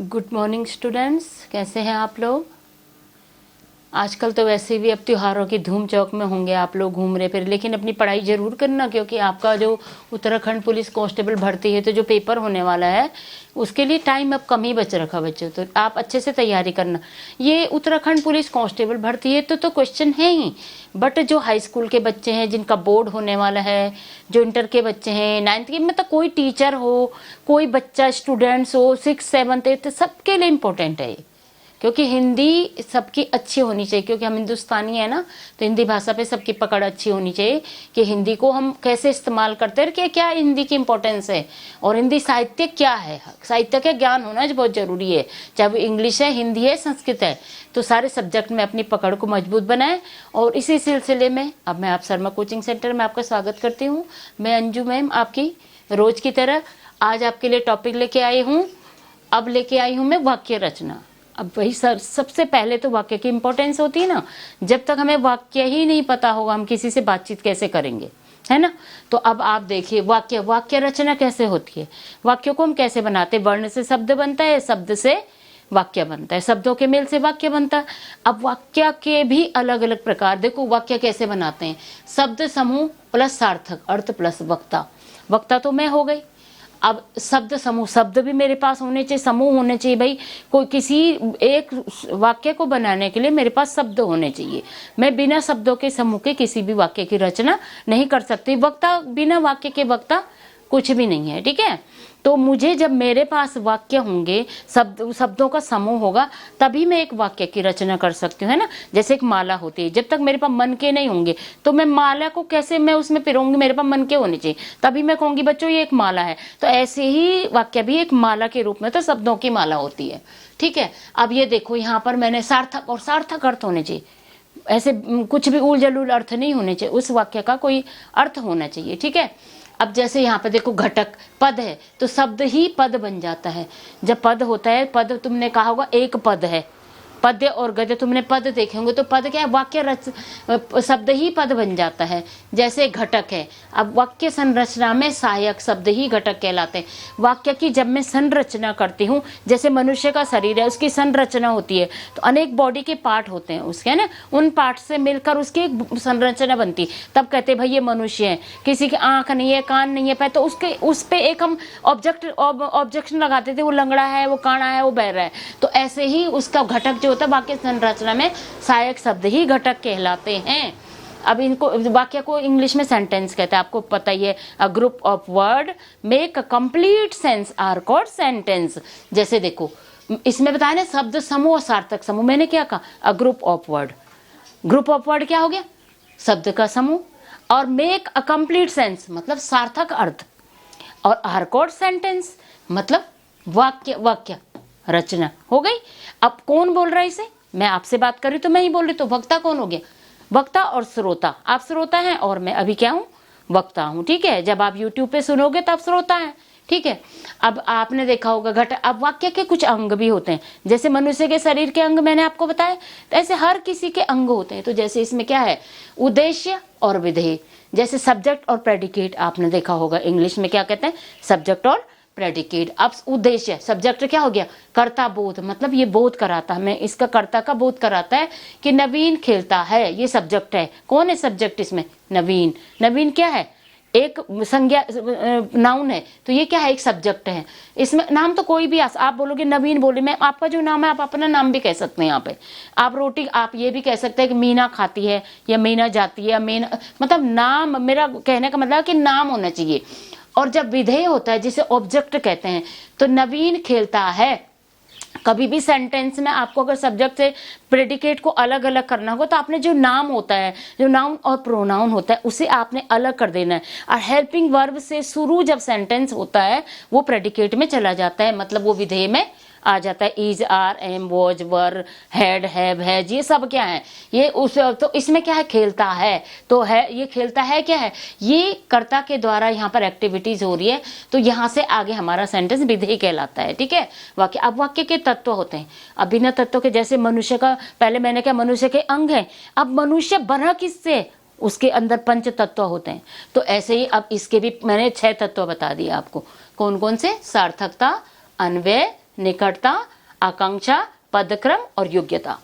Good morning students, कैसे हैं आप लोग। आजकल तो वैसे भी अब त्योहारों की धूम चौक में होंगे आप लोग, घूम रहे फिर, लेकिन अपनी पढ़ाई जरूर करना, क्योंकि आपका जो उत्तराखंड पुलिस कांस्टेबल भर्ती है तो जो पेपर होने वाला है उसके लिए टाइम अब कम ही बच रखा बच्चों, तो आप अच्छे से तैयारी करना। ये उत्तराखंड पुलिस कांस्टेबल भर्ती है तो क्वेश्चन है ही, बट जो हाई स्कूल के बच्चे हैं जिनका बोर्ड होने वाला है, जो इंटर के बच्चे हैं, 9th के, मतलब कोई टीचर हो, कोई बच्चा स्टूडेंट्स हो, 6th 7th 8th, सबके लिए इम्पोर्टेंट है ये, क्योंकि हिंदी सबकी अच्छी होनी चाहिए, क्योंकि हम हिंदुस्तानी है ना, तो हिंदी भाषा पे सबकी पकड़ अच्छी होनी चाहिए कि हिंदी को हम कैसे इस्तेमाल करते हैं, क्या हिंदी की इम्पोर्टेंस है और हिंदी साहित्य क्या है। साहित्य का ज्ञान होना बहुत जरूरी है, चाहे वो इंग्लिश है, हिंदी है, संस्कृत है, तो सारे सब्जेक्ट में अपनी पकड़ को मजबूत बनाएं। और इसी सिलसिले में अब मैं आप शर्मा कोचिंग सेंटर में आपका स्वागत करती हूँ। मैं अंजू मैम आपकी रोज की तरह आज आपके लिए टॉपिक लेके आई हूँ। अब लेके आई हूँ मैं वाक्य रचना। अब वही सर, सबसे पहले तो वाक्य की इम्पोर्टेंस होती है ना, जब तक हमें वाक्य ही नहीं पता होगा हम किसी से बातचीत कैसे करेंगे, है ना। तो अब आप देखिए वाक्य रचना कैसे होती है, वाक्यों को हम कैसे बनाते हैं। वर्ण से शब्द बनता है, शब्द से वाक्य बनता है, शब्दों के मेल से वाक्य बनता है। अब वाक्य के भी अलग अलग प्रकार, देखो वाक्य कैसे बनाते हैं। शब्द समूह प्लस सार्थक अर्थ प्लस वक्ता। वक्ता तो मैं हो गई। अब शब्द समूह, शब्द भी मेरे पास होने चाहिए, समूह होने चाहिए। भाई कोई किसी एक वाक्य को बनाने के लिए मेरे पास शब्द होने चाहिए। मैं बिना शब्दों के समूह के किसी भी वाक्य की रचना नहीं कर सकती। वक्ता, बिना वाक्य के वक्ता कुछ भी नहीं है, ठीक है। तो मुझे जब मेरे पास वाक्य होंगे, शब्दों का समूह होगा, तभी मैं एक वाक्य की रचना कर सकती हूँ, है ना। जैसे एक माला होती है, जब तक मेरे पास मन के नहीं होंगे तो मैं माला को कैसे मैं उसमें पिरोंगी, मेरे पास मन के होने चाहिए, तभी मैं कहूंगी बच्चों ये एक माला है। तो ऐसे ही वाक्य भी एक माला के रूप में तो शब्दों की माला होती है, ठीक है। अब ये देखो यहाँ पर मैंने सार्थक, और सार्थक अर्थ होने चाहिए, ऐसे कुछ भी उल जलूल अर्थ नहीं होने चाहिए, उस वाक्य का कोई अर्थ होना चाहिए, ठीक है। अब जैसे यहाँ पे देखो घटक पद है, तो शब्द ही पद बन जाता है। जब पद होता है, पद तुमने कहा होगा एक पद है, पद्य और गद्य तुमने पद देखे होंगे, तो पद क्या है, वाक्य शब्द ही पद बन जाता है। जैसे घटक है, अब वाक्य संरचना में सहायक शब्द ही घटक कहलाते हैं। वाक्य की जब मैं संरचना करती हूँ, जैसे मनुष्य का शरीर है, उसकी संरचना होती है, तो अनेक बॉडी के पार्ट होते हैं उसके, है ना, उन पार्ट से मिलकर उसकी एक संरचना बनती, तब कहते भाई ये मनुष्य है। किसी की आंख नहीं है, कान नहीं है, पैर, तो उसके उस पे एक हम ऑब्जेक्शन लगाते थे, वो लंगड़ा है, वो काना है, वो बहरा है। तो ऐसे ही उसका घटक जो होता है, वाक्य संरचना में सहायक शब्द ही घटक कहलाते हैं। अब इनको वाक्य को इंग्लिश में सेंटेंस कहते हैं, आपको पता ही है। A group of word make a complete sense are called sentence. जैसे देखो इसमें बताया ना, शब्द समूह और सार्थक समूह। मैंने क्या कहा, अ group of word, group of word क्या हो गया, शब्द का समूह, और मेक अ कंप्लीट सेंस मतलब सार्थक अर्थ, और आर कॉल्ड सेंटेंस मतलब वाक्य रचना हो गई। अब कौन बोल रहा है इसे, मैं आपसे बात कर रही तो मैं ही बोल रही, तो वक्ता कौन हो गया, वक्ता और श्रोता। आप श्रोता हैं और मैं अभी क्या हूं, वक्ता हूं, ठीक है। जब आप YouTube पे सुनोगे तब श्रोता हैं, ठीक है। अब आपने देखा होगा अब वाक्य के कुछ अंग भी होते हैं, जैसे मनुष्य के शरीर के अंग मैंने आपको बताया, तो ऐसे हर किसी के अंग होते हैं। तो जैसे इसमें क्या है, उद्देश्य और विधेय। जैसे सब्जेक्ट और प्रेडिकेट आपने देखा होगा, इंग्लिश में क्या कहते हैं, सब्जेक्ट और प्रेडिकेट। अब उद्देश्य, सब्जेक्ट क्या हो गया, कर्ता बोध, मतलब ये बोध कराता है, मैं इसका कर्ता का बोध कराता है कि नवीन खेलता है, ये सब्जेक्ट है। कौन है सब्जेक्ट इसमें, नवीन। नवीन क्या है, एक संज्ञा नाउन है, तो ये क्या है, एक सब्जेक्ट है। इसमें नाम तो कोई भी आप बोलोगे नवीन बोले, मैं आपका जो नाम है आप अपना नाम भी कह सकते हैं। यहाँ पे आप रोटी, आप ये भी कह सकते हैं कि मीना खाती है, या मीना जाती है, या मीना, मतलब नाम, मेरा कहने का मतलब है कि नाम होना चाहिए। और जब विधेय होता है जिसे ऑब्जेक्ट कहते हैं, तो नवीन खेलता है। कभी भी सेंटेंस में आपको अगर सब्जेक्ट से प्रेडिकेट को अलग अलग करना हो, तो आपने जो नाम होता है, जो नाउन और प्रोनाउन होता है, उसे आपने अलग कर देना है। और हेल्पिंग वर्ब से शुरू जब सेंटेंस होता है वो प्रेडिकेट में चला जाता है, मतलब वो विधेय में आ जाता है। Is, are, am, was, were, had, have, has, ये सब क्या है, ये उस, तो इसमें क्या है, खेलता है। तो है, ये खेलता है क्या है, ये कर्ता के द्वारा यहाँ पर एक्टिविटीज हो रही है, तो यहाँ से आगे हमारा सेंटेंस विधेय कहलाता है, ठीक है। वाक्य, अब वाक्य के तत्व होते हैं, अब बिना तत्व के, जैसे मनुष्य का, पहले मैंने क्या, मनुष्य के अंग है। अब मनुष्य बना किससे, उसके अंदर पंच तत्व होते हैं। तो ऐसे ही अब इसके भी मैंने 6 तत्व बता दिए आपको। कौन कौन से? सार्थकता, अन्वय, निकटता, आकांक्षा, पदक्रम और योग्यता।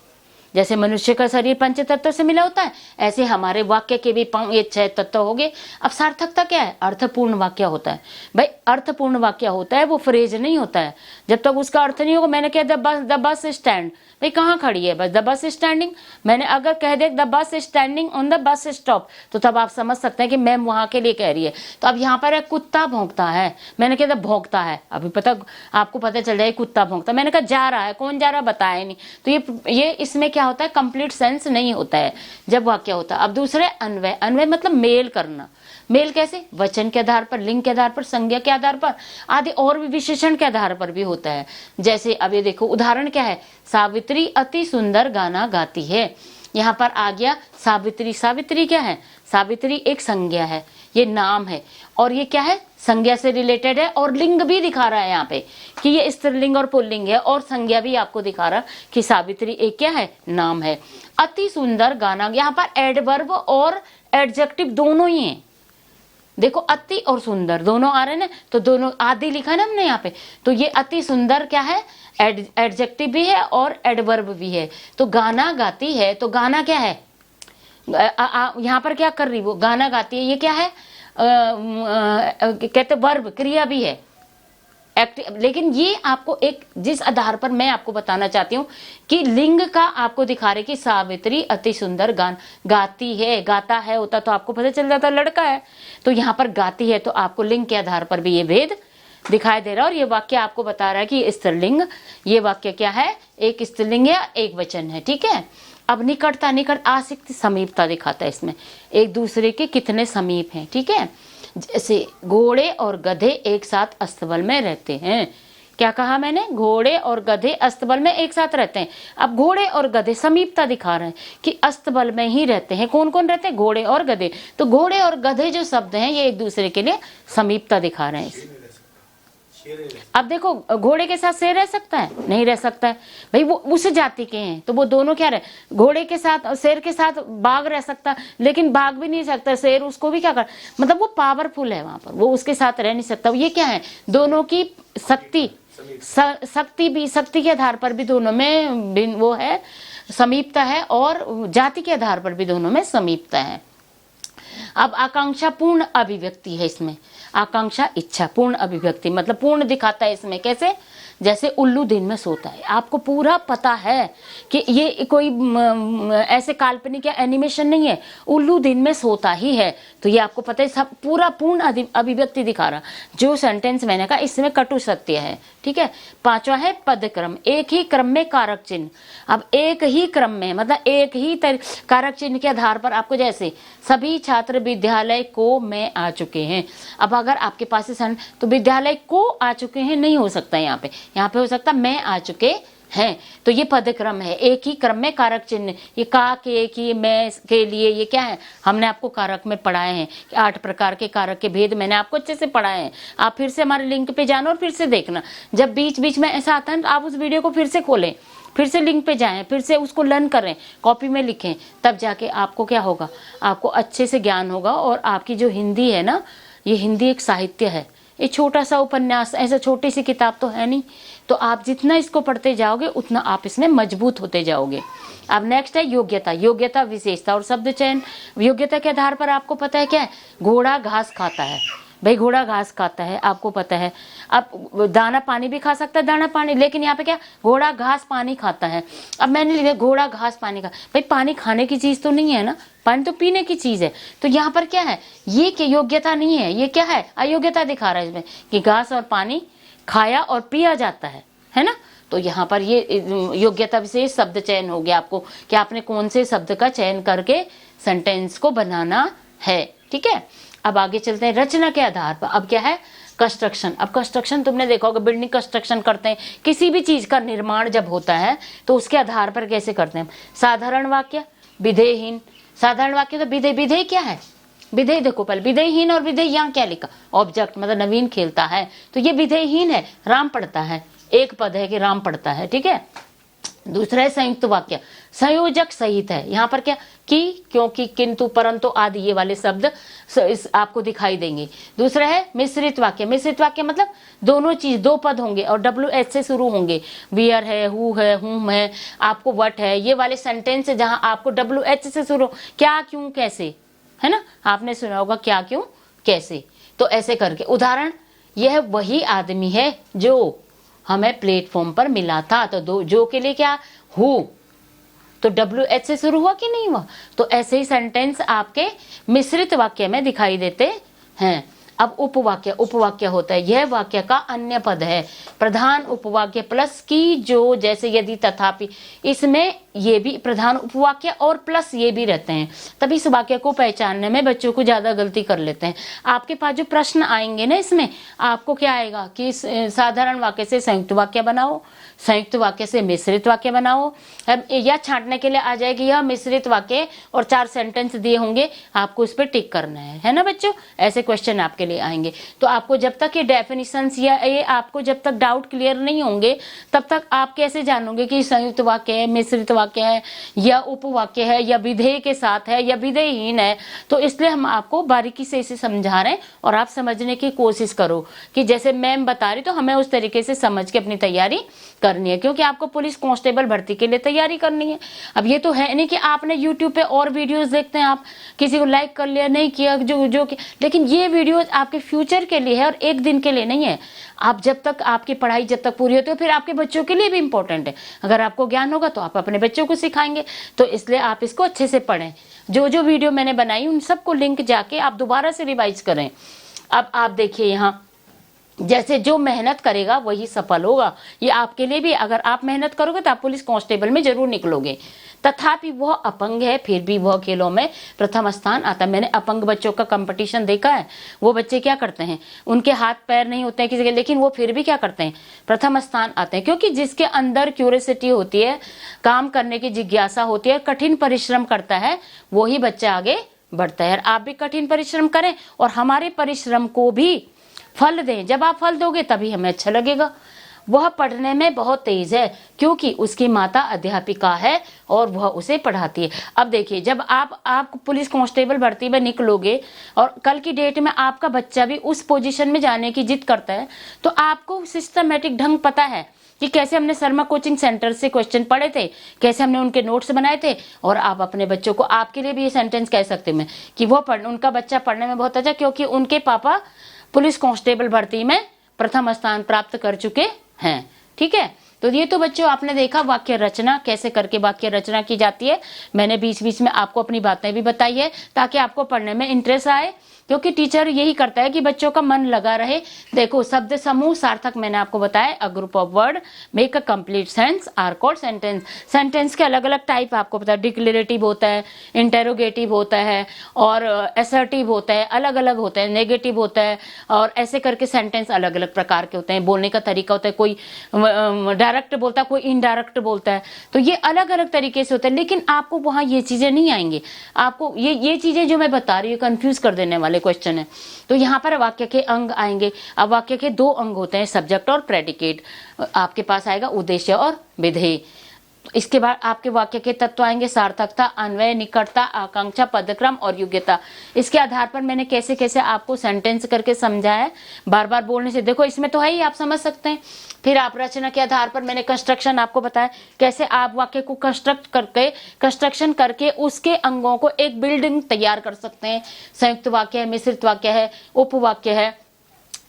जैसे मनुष्य का शरीर पंच तत्व से मिला होता है, ऐसे हमारे वाक्य के भी ये 6 तत्व हो गए। अब सार्थकता क्या है? अर्थपूर्ण वाक्य होता है। भाई अर्थपूर्ण वाक्य होता है, वो फ्रेज नहीं होता है जब तक उसका अर्थ नहीं होगा। मैंने कहा द बस स्टैंड, भाई कहाँ खड़ी है बस? The bus standing. मैंने अगर कह दे the bus standing on the bus stop, तो तब आप समझ सकते हैं कि मैम वहां के लिए कह रही है। तो अब यहाँ पर एक कुत्ता भौंकता है, मैंने कहा भौंकता है, अभी पता आपको पता चल जाए कुत्ता भौंकता, मैंने कहा जा रहा है, कौन जा रहा बताया नहीं। तो ये इसमें क्या होता है? कंप्लीट सेंस नहीं होता है जब वाक्य होता है। अब दूसरे अन्वय, अन्वय मतलब मेल करना। मेल कैसे? वचन के आधार पर, लिंग के आधार पर, संज्ञा के आधार पर आदि, और भी विशेषण के आधार पर भी होता है। जैसे अब ये देखो उदाहरण क्या है? सावित्री अति सुंदर गाना गाती है। यहाँ पर आ गया सावित्री। सावित्री क्या है? सावित्री एक संज्ञा है, ये नाम है, और ये क्या है? संज्ञा से रिलेटेड है, और लिंग भी दिखा रहा है यहाँ पे कि ये स्त्रीलिंग और पुल्लिंग है, और संज्ञा भी आपको दिखा रहा कि सावित्री एक क्या है? नाम है। अति सुंदर गाना, यहाँ पर एडवर्ब और एडजेक्टिव दोनों ही हैं। देखो अति और सुंदर दोनों आ रहे हैं ना, तो दोनों आदि लिखा ना हमने यहाँ पे, तो ये अति सुंदर क्या है? एडजेक्टिव भी है और एडवर्ब भी है। तो गाना गाती है, तो गाना क्या है? यहाँ पर क्या कर रही वो? गाना गाती है, ये क्या है? कहते वर्ब, क्रिया भी है, एक्टिव। लेकिन ये आपको एक जिस आधार पर मैं आपको बताना चाहती हूँ कि लिंग का आपको दिखा रहे कि सावित्री अति सुंदर गान गाती है। गाता है होता तो आपको पता चल जाता लड़का है, तो यहाँ पर गाती है, तो आपको लिंग के आधार पर भी ये भेद दिखाई दे रहा है। और ये वाक्य आपको बता रहा है कि स्त्रीलिंग, ये वाक्य क्या है? एक स्त्रीलिंग या एक वचन है, ठीक है। अब निकटता, निकट आसक्ति, समीपता दिखाता है इसमें, एक दूसरे के कितने समीप हैं, ठीक है। जैसे घोड़े और गधे एक साथ अस्तबल में रहते हैं। क्या कहा मैंने? घोड़े और गधे अस्तबल में एक साथ रहते हैं। अब घोड़े और गधे समीपता दिखा रहे हैं कि अस्तबल में ही रहते हैं। कौन कौन रहते हैं? घोड़े और गधे। तो घोड़े और गधे जो शब्द हैं ये एक दूसरे के लिए समीपता दिखा रहे हैं। अब देखो घोड़े के साथ शेर रह सकता है? नहीं रह सकता है भाई, वो उस जाति के हैं, तो वो दोनों क्या रहे? घोड़े के साथ, शेर के साथ बाघ रह सकता, लेकिन बाघ भी नहीं सकता, शेर उसको भी क्या कर, मतलब वो पावरफुल है वहां पर, वो उसके साथ रह नहीं सकता। ये क्या है? दोनों की शक्ति, शक्ति भी, शक्ति के आधार पर भी दोनों में वो है समीपता है, और जाति के आधार पर भी दोनों में समीपता है। अब आकांक्षा पूर्ण अभिव्यक्ति है इसमें। आकांक्षा इच्छा, पूर्ण अभिव्यक्ति मतलब पूर्ण दिखाता है इसमें। कैसे? जैसे उल्लू दिन में सोता है, आपको पूरा पता है कि ये कोई ऐसे काल्पनिक या एनिमेशन नहीं है, उल्लू दिन में सोता ही है, तो ये आपको पता है, सब पूरा पूर्ण अभिव्यक्ति दिखा रहा। जो सेंटेंस मैंने कहा इसमें कटु सत्य है, ठीक है। पांचवा है पदक्रम, एक ही क्रम में कारक चिन्ह। अब एक ही क्रम में मतलब एक ही कारक चिन्ह के आधार पर आपको, जैसे सभी छात्र विद्यालय को में आ चुके हैं। अब अगर आपके पास तो विद्यालय को आ चुके हैं नहीं हो सकता, यहाँ पे हो सकता मैं आ चुके हैं। तो ये पदक्रम है, एक ही क्रम में कारक चिन्ह। ये का, के, की, मैं, के, लिए, ये क्या है? हमने आपको कारक में पढ़ाए हैं, 8 प्रकार के कारक के भेद मैंने आपको अच्छे से पढ़ाए हैं। आप फिर से हमारे लिंक पे जाना और फिर से देखना। जब बीच बीच में ऐसा आता है तो आप उस वीडियो को फिर से खोलें, फिर से लिंक पे जाएं, फिर से उसको लर्न करें, कॉपी में लिखें, तब जाके आपको क्या होगा? आपको अच्छे से ज्ञान होगा। और आपकी जो हिंदी है ना, ये हिंदी एक साहित्य है, ये छोटा सा उपन्यास, ऐसा छोटी सी किताब तो है नहीं। तो आप जितना इसको पढ़ते जाओगे उतना आप इसमें मजबूत होते जाओगे। अब नेक्स्ट है योग्यता। योग्यता विशेषता और शब्द चयन। योग्यता के आधार पर आपको पता है क्या है? घोड़ा घास खाता है, भाई घोड़ा घास खाता है, आपको पता है। अब दाना पानी भी खा सकता है, दाना पानी, लेकिन यहाँ पे क्या? घोड़ा घास पानी खाता है। अब मैंने लिखा घोड़ा घास पानी खा, भाई पानी खाने की चीज तो नहीं है ना, पानी तो पीने की चीज है। तो यहाँ पर क्या है? ये कि योग्यता नहीं है, ये क्या है? अयोग्यता दिखा रहा है इसमें कि घास और पानी खाया और पिया जाता है ना। तो यहाँ पर ये योग्यता विशेष शब्द चयन हो गया आपको कि आपने कौन से शब्द का चयन करके सेंटेंस को बनाना है, ठीक है। अब आगे चलते हैं रचना के आधार पर। अब क्या है? कंस्ट्रक्शन। अब कंस्ट्रक्शन तुमने देखा होगा, बिल्डिंग कंस्ट्रक्शन करते हैं, किसी भी चीज का निर्माण जब होता है तो उसके आधार पर कैसे करते हैं? साधारण वाक्य, विधेयहीन। साधारण वाक्य तो विधेय, विधेय क्या है? विधेय देखो पहले, विधेयहीन और विधेय यहाँ क्या लिखा? ऑब्जेक्ट मतलब नवीन खेलता है, तो ये विधेयहीन है। राम पढ़ता है, एक पद है कि राम पढ़ता है, ठीक है। दूसरा है संयुक्त वाक्य, संयोजक सहित है। यहाँ पर क्या, कि, क्योंकि, किंतु, परंतु आदि ये वाले शब्द आपको दिखाई देंगे। दूसरा है मिश्रित वाक्य। मिश्रित वाक्य मतलब दोनों चीज, दो पद होंगे और WH से शुरू होंगे। वियर है, हु है, हुम है, आपको वट है, ये वाले सेंटेंस जहां आपको WH से शुरू, क्या, क्यों, कैसे, है ना, आपने सुना होगा क्या, क्यों, कैसे। तो ऐसे करके उदाहरण, यह वही आदमी है जो हमें प्लेटफॉर्म पर मिला था। तो दो, जो के लिए क्या, हु, तो WH से शुरू हुआ कि नहीं हुआ। तो ऐसे ही सेंटेंस आपके मिश्रित वाक्य में दिखाई देते हैं। अब उपवाक्य, उपवाक्य होता है यह वाक्य का अन्य पद है, प्रधान उपवाक्य प्लस की, जो, जैसे, यदि, तथापि, इसमें ये भी प्रधान उपवाक्य और प्लस ये भी रहते हैं। तभी इस वाक्य को पहचानने में बच्चों को ज्यादा गलती कर लेते हैं। आपके पास जो प्रश्न आएंगे ना, इसमें आपको क्या आएगा कि साधारण वाक्य से संयुक्त वाक्य बनाओ, संयुक्त वाक्य से मिश्रित वाक्य बनाओ, या छांटने के लिए आ जाएगी यह मिश्रित वाक्य और 4 सेंटेंस दिए होंगे, आपको इस पर टिक करना है ना बच्चों। ऐसे क्वेश्चन आपके लिए आएंगे। तो आपको जब तक ये डेफिनेशंस या ये आपको जब तक डाउट क्लियर नहीं होंगे, तब तक आप कैसे जानोगे कि संयुक्त वाक्य है, मिश्रित वाक्य है, या उपवाक्य है, या विधेय के साथ है, या विधेयहीन है। तो इसलिए हम आपको बारीकी से इसे समझा रहे हैं और आप समझने की कोशिश करो कि जैसे मैम बता रही, तो हमें उस तरीके से समझ के अपनी तैयारी करनी है, क्योंकि आपको पुलिस कांस्टेबल भर्ती के लिए तैयारी करनी है। अब ये तो है नहीं कि आपने यूट्यूब पे और वीडियोस देखते हैं, आप किसी को लाइक कर लिया, नहीं किया, जो लेकिन ये वीडियोस आपके फ्यूचर के लिए है और एक दिन के लिए नहीं है। आप जब तक आपकी पढ़ाई जब तक पूरी होती है, फिर आपके बच्चों के लिए भी इंपॉर्टेंट है। अगर आपको ज्ञान होगा तो आप अपने बच्चों को सिखाएंगे। तो इसलिए आप इसको अच्छे से पढ़ें। जो जो वीडियो मैंने बनाई उन सबको लिंक जाके आप दोबारा से रिवाइज करें। अब आप देखिए यहाँ, जैसे जो मेहनत करेगा वही सफल होगा। ये आपके लिए भी, अगर आप मेहनत करोगे तो आप पुलिस कांस्टेबल में जरूर निकलोगे। तथापि वह अपंग है, फिर भी वह खेलों में प्रथम स्थान आता है। मैंने अपंग बच्चों का कंपटीशन देखा है। वो बच्चे क्या करते हैं, उनके हाथ पैर नहीं होते हैं किसी के, लेकिन वो फिर भी क्या करते हैं, प्रथम स्थान आते हैं। क्योंकि जिसके अंदर क्यूरियोसिटी होती है, काम करने की जिज्ञासा होती है, कठिन परिश्रम करता है, वही बच्चा आगे बढ़ता है। आप भी कठिन परिश्रम करें और हमारे परिश्रम को भी फल दें। जब आप फल दोगे तभी हमें अच्छा लगेगा। वह पढ़ने में बहुत तेज है क्योंकि उसकी माता अध्यापिका है और वह उसे पढ़ाती है। अब देखिए, जब आप पुलिस कांस्टेबल भर्ती में निकलोगे और कल की डेट में आपका बच्चा भी उस पोजीशन में जाने की जिद करता है, तो आपको सिस्टमैटिक ढंग पता है कि कैसे हमने शर्मा कोचिंग सेंटर से क्वेश्चन पढ़े थे, कैसे हमने उनके नोट्स बनाए थे। और आप अपने बच्चों को, आपके लिए भी ये सेंटेंस कह सकते हैं कि वो उनका बच्चा पढ़ने में बहुत अच्छा, क्योंकि उनके पापा पुलिस कांस्टेबल भर्ती में प्रथम स्थान प्राप्त कर चुके हैं। ठीक है, तो ये तो बच्चों आपने देखा वाक्य रचना, कैसे करके वाक्य रचना की जाती है। मैंने बीच बीच में आपको अपनी बातें भी बताई है ताकि आपको पढ़ने में इंटरेस्ट आए, क्योंकि टीचर यही करता है कि बच्चों का मन लगा रहे। देखो, शब्द समूह सार्थक मैंने आपको बताया, a group of word make a complete sense are called sentence. Sentence के अलग अलग टाइप आपको पता है, डिक्लेरेटिव होता है, इंटेरोगेटिव होता है और असर्टिव होता है, अलग अलग होता है, नेगेटिव होता है, और ऐसे करके सेंटेंस अलग अलग प्रकार के होते हैं। बोलने का तरीका होता है, कोई डायरेक्ट बोलता है, कोई इनडायरेक्ट बोलता है, तो ये अलग अलग तरीके से होता है। लेकिन आपको वहां ये चीजें नहीं आएंगी। आपको ये चीजें जो मैं बता रही हूँ कंफ्यूज कर देने वाले क्वेश्चन है। तो यहाँ पर वाक्य के अंग आएंगे। अब वाक्य के 2 अंग होते हैं, सब्जेक्ट और प्रेडिकेट। आपके पास आएगा उद्देश्य और विधेय। इसके बाद आपके वाक्य के तत्व आएंगे, सार्थकता, अन्वय, निकटता, आकांक्षा, पदक्रम और योग्यता। इसके आधार पर मैंने कैसे कैसे आपको सेंटेंस करके समझाया है, बार बार बोलने से। देखो, इसमें तो है ही, आप समझ सकते हैं। फिर आप रचना के आधार पर मैंने कंस्ट्रक्शन आपको बताया, कैसे आप वाक्य को कंस्ट्रक्शन करके उसके अंगों को एक बिल्डिंग तैयार कर सकते हैं। संयुक्त वाक्य है, मिश्रित वाक्य है, उपवाक्य है,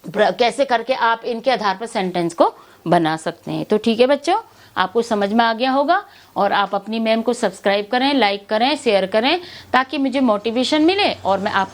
कैसे करके आप इनके आधार पर सेंटेंस को बना सकते हैं। तो ठीक है बच्चों, आपको समझ में आ गया होगा। और आप अपनी मैम को सब्सक्राइब करें, लाइक करें, शेयर करें, ताकि मुझे मोटिवेशन मिले और मैं आप